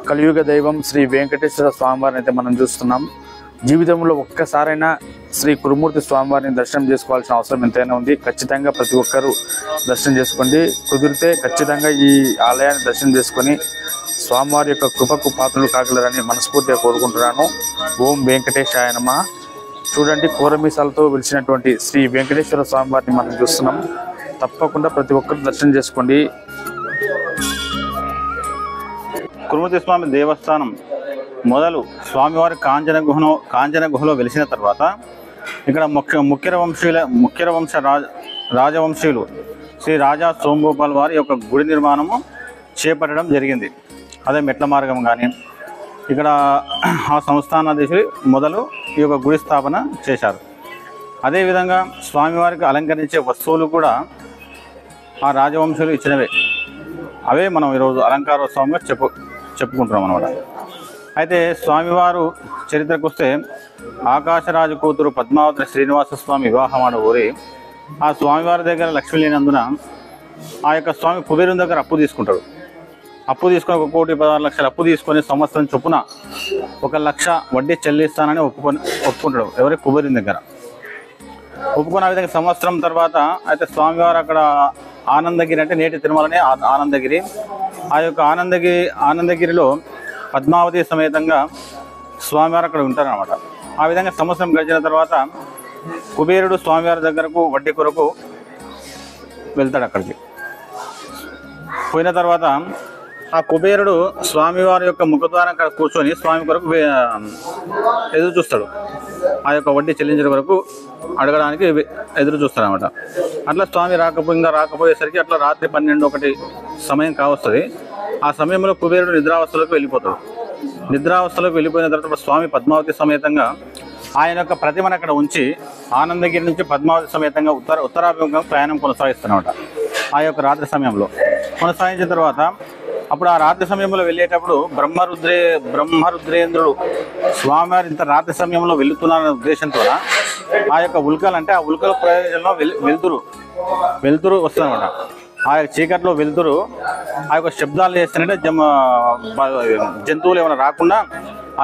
కలియుగ దైవం శ్రీ వెంకటేశ్వర స్వామివారిని అయితే మనం చూస్తున్నాం. జీవితంలో ఒక్కసారైనా శ్రీ కురుమూర్తి స్వామివారిని దర్శనం చేసుకోవాల్సిన అవసరం ఎంతైనా ఉంది. ఖచ్చితంగా ప్రతి ఒక్కరూ దర్శనం చేసుకోండి. కుదిరితే ఖచ్చితంగా ఈ ఆలయాన్ని దర్శనం చేసుకొని స్వామివారి యొక్క కృపకు పాత్రలు కాగలరని మనస్ఫూర్తిగా కోరుకుంటున్నాను. ఓం వెంకటేశాయ నమః. చూడండి, కూరమీసాలతో వెలిసినటువంటి శ్రీ వెంకటేశ్వర స్వామివారిని మనం చూస్తున్నాం. తప్పకుండా ప్రతి ఒక్కరు దర్శనం చేసుకోండి. కురుమూర్తి స్వామి దేవస్థానం మొదలు స్వామివారి కాంచన గుహలో వెలిసిన తర్వాత ఇక్కడ ముఖ్యర వంశ రాజవంశీయులు శ్రీ రాజా సోమగోపాల్ వారి యొక్క గుడి నిర్మాణము చేపట్టడం జరిగింది. అదే మెట్ల మార్గం కానీ ఇక్కడ ఆ సంస్థానాధీశులు మొదలు ఈ యొక్క గుడి స్థాపన చేశారు. అదేవిధంగా స్వామివారికి అలంకరించే వస్తువులు కూడా ఆ రాజవంశీయులు ఇచ్చినవే. అవే మనం ఈరోజు అలంకారోత్సవంగా చెప్పుకుంటున్నాం అన్నమాట. అయితే స్వామివారు చరిత్రకు వస్తే ఆకాశరాజు కూతురు పద్మావతి శ్రీనివాస స్వామి వివాహమాడ ఊరి ఆ స్వామివారి దగ్గర లక్ష్మి లేనందున ఆ యొక్క స్వామి కుబేరుని దగ్గర అప్పు తీసుకుంటాడు. అప్పు తీసుకొని 1,16,00,000 అప్పు తీసుకొని సంవత్సరం చొప్పున 1,00,000 వడ్డీ చెల్లిస్తానని ఒప్పుకుంటాడు. ఎవరి కుబేరుని దగ్గర ఒప్పుకున్న విధంగా సంవత్సరం తర్వాత అయితే స్వామివారు అక్కడ ఆనందగిరి అంటే నేటి తిరుమలనే ఆనందగిరి, ఆ యొక్క ఆనందగిరిలో పద్మావతి సమేతంగా స్వామివారు అక్కడ ఉంటారన్నమాట. ఆ విధంగా సంవత్సరం గడిచిన తర్వాత కుబేరుడు స్వామివారి దగ్గరకు వడ్డీ కొరకు వెళ్తాడు. అక్కడికి పోయిన తర్వాత ఆ కుబేరుడు స్వామివారి యొక్క ముఖద్వారం అక్కడ కూర్చొని స్వామి కొరకు ఎదురు చూస్తాడు. ఆ యొక్క వడ్డీ చెల్లించడం వరకు అడగడానికి ఎదురు చూస్తాడు అనమాట. అట్లా స్వామి రాకపోయేసరికి అట్లా రాత్రి 12-1 సమయం కావస్తుంది. ఆ సమయంలో కుబేరుడు నిద్రావస్థలోకి వెళ్ళిపోతాడు. నిద్రావస్థలోకి వెళ్ళిపోయిన తర్వాత స్వామి పద్మావతి సమేతంగా ఆయన యొక్క ప్రతిమను అక్కడ ఉంచి ఆనందగిరి నుంచి పద్మావతి సమేతంగా ఉత్తరాభిముఖంగా ప్రయాణం కొనసాగిస్తున్నమాట. ఆ యొక్క రాత్రి సమయంలో కొనసాగించిన తర్వాత అప్పుడు ఆ రాత్రి సమయంలో వెళ్ళేటప్పుడు బ్రహ్మరుద్రేంద్రుడు స్వామివారి ఇంత రాత్రి సమయంలో వెళుతున్నారనే ఉద్దేశంతో ఆ యొక్క ఉల్కలు అంటే ఆ ఉల్కల ప్రయోజనంలో వెలుతురు వస్తుందన్నమాట. ఆ యొక్క చీకట్లో వెలుతురు ఆ యొక్క శబ్దాలు చేస్తుంటే జంతువులు ఏమైనా రాకుండా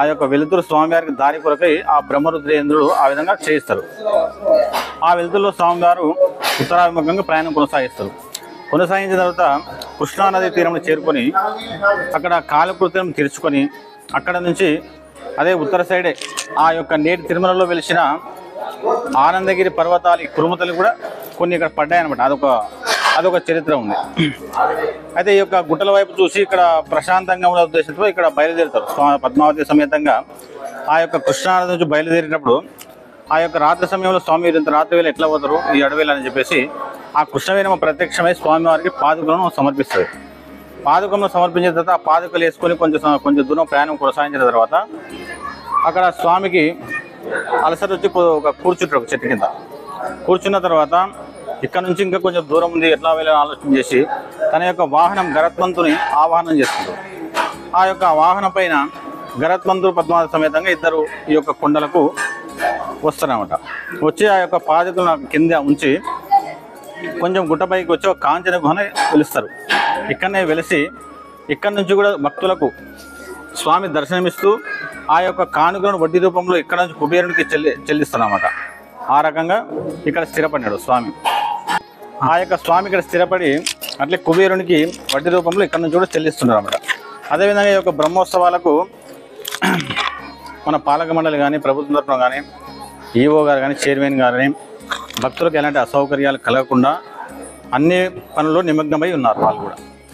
ఆ యొక్క వెలుతురు స్వామివారికి దారి కొరకై ఆ బ్రహ్మరుద్రేంద్రుడు ఆ విధంగా చేయిస్తారు. ఆ వెలుతురులో స్వామివారు ఉత్తరాభిముఖంగా ప్రయాణం కొనసాగించిన తర్వాత కృష్ణానది తీరంలో చేరుకొని అక్కడ కాలకృత్యం తీర్చుకొని అక్కడ నుంచి అదే ఉత్తర సైడే ఆ యొక్క నేటి తిరుమలలో వెలిసిన ఆనందగిరి పర్వతాలు కురుమతలు కూడా కొన్ని ఇక్కడ పడ్డాయన్నమాట. అదొక చరిత్ర ఉంది. అయితే ఈ యొక్క గుట్టల వైపు చూసి ఇక్కడ ప్రశాంతంగా ఉన్న ఉద్దేశంతో ఇక్కడ బయలుదేరుతారు. పద్మావతి సమేతంగా ఆ యొక్క కృష్ణానది నుంచి బయలుదేరినప్పుడు ఆ యొక్క రాత్రి సమయంలో స్వామి ఇంత రాత్రి వేళ ఎట్లా పోతారు ఈ అడవిలో అని చెప్పేసి ఆ కృష్ణవేణమ ప్రత్యక్షమై స్వామివారికి పాదుకలను సమర్పిస్తుంది. పాదుకలను సమర్పించిన తర్వాత ఆ పాదుకలు వేసుకొని కొంచెం దూరం ప్రయాణం కొనసాగించిన తర్వాత అక్కడ స్వామికి అలసట వచ్చి కూర్చుంటారు ఒక చెట్టు కింద. కూర్చున్న తర్వాత ఇక్కడ నుంచి ఇంకా కొంచెం దూరం ఉంది ఎట్లా వెళ్ళాలని ఆలోచన చేసి తన యొక్క వాహనం గరుత్మంతుని ఆవాహనం చేసుకుంటారు. ఆ యొక్క వాహనం పైన గరుత్మంతుడు పద్మావతి సమేతంగా ఇద్దరు ఈ యొక్క కొండలకు వస్తారన్నమాట. వచ్చి ఆ యొక్క పాదుకలను కింద ఉంచి కొంచెం గుట్టపైకి వచ్చి ఒక కాంచన గుహను వెలుస్తారు. ఇక్కడనే వెలిసి ఇక్కడి నుంచి కూడా భక్తులకు స్వామి దర్శనమిస్తూ ఆ యొక్క కానుకలను వడ్డీ రూపంలో ఇక్కడ నుంచి కుబేరునికి చెల్లిస్తారన్నమాట. ఆ రకంగా ఇక్కడ స్థిరపడ్డాడు స్వామి. ఆ యొక్క స్వామి ఇక్కడ స్థిరపడి అట్లే కుబేరునికి వడ్డీ రూపంలో ఇక్కడ నుంచి కూడా చెల్లిస్తున్నారు అన్నమాట. అదేవిధంగా ఈ యొక్క బ్రహ్మోత్సవాలకు మన పాలక మండలి కానీ ప్రభుత్వం తరఫున కానీ ఈఓ గారు కానీ చైర్మన్ గారు కానీ భక్తులకు ఎలాంటి అసౌకర్యాలు కలగకుండా అన్ని పనుల్లో నిమగ్నమై ఉన్నారు వాళ్ళు కూడా.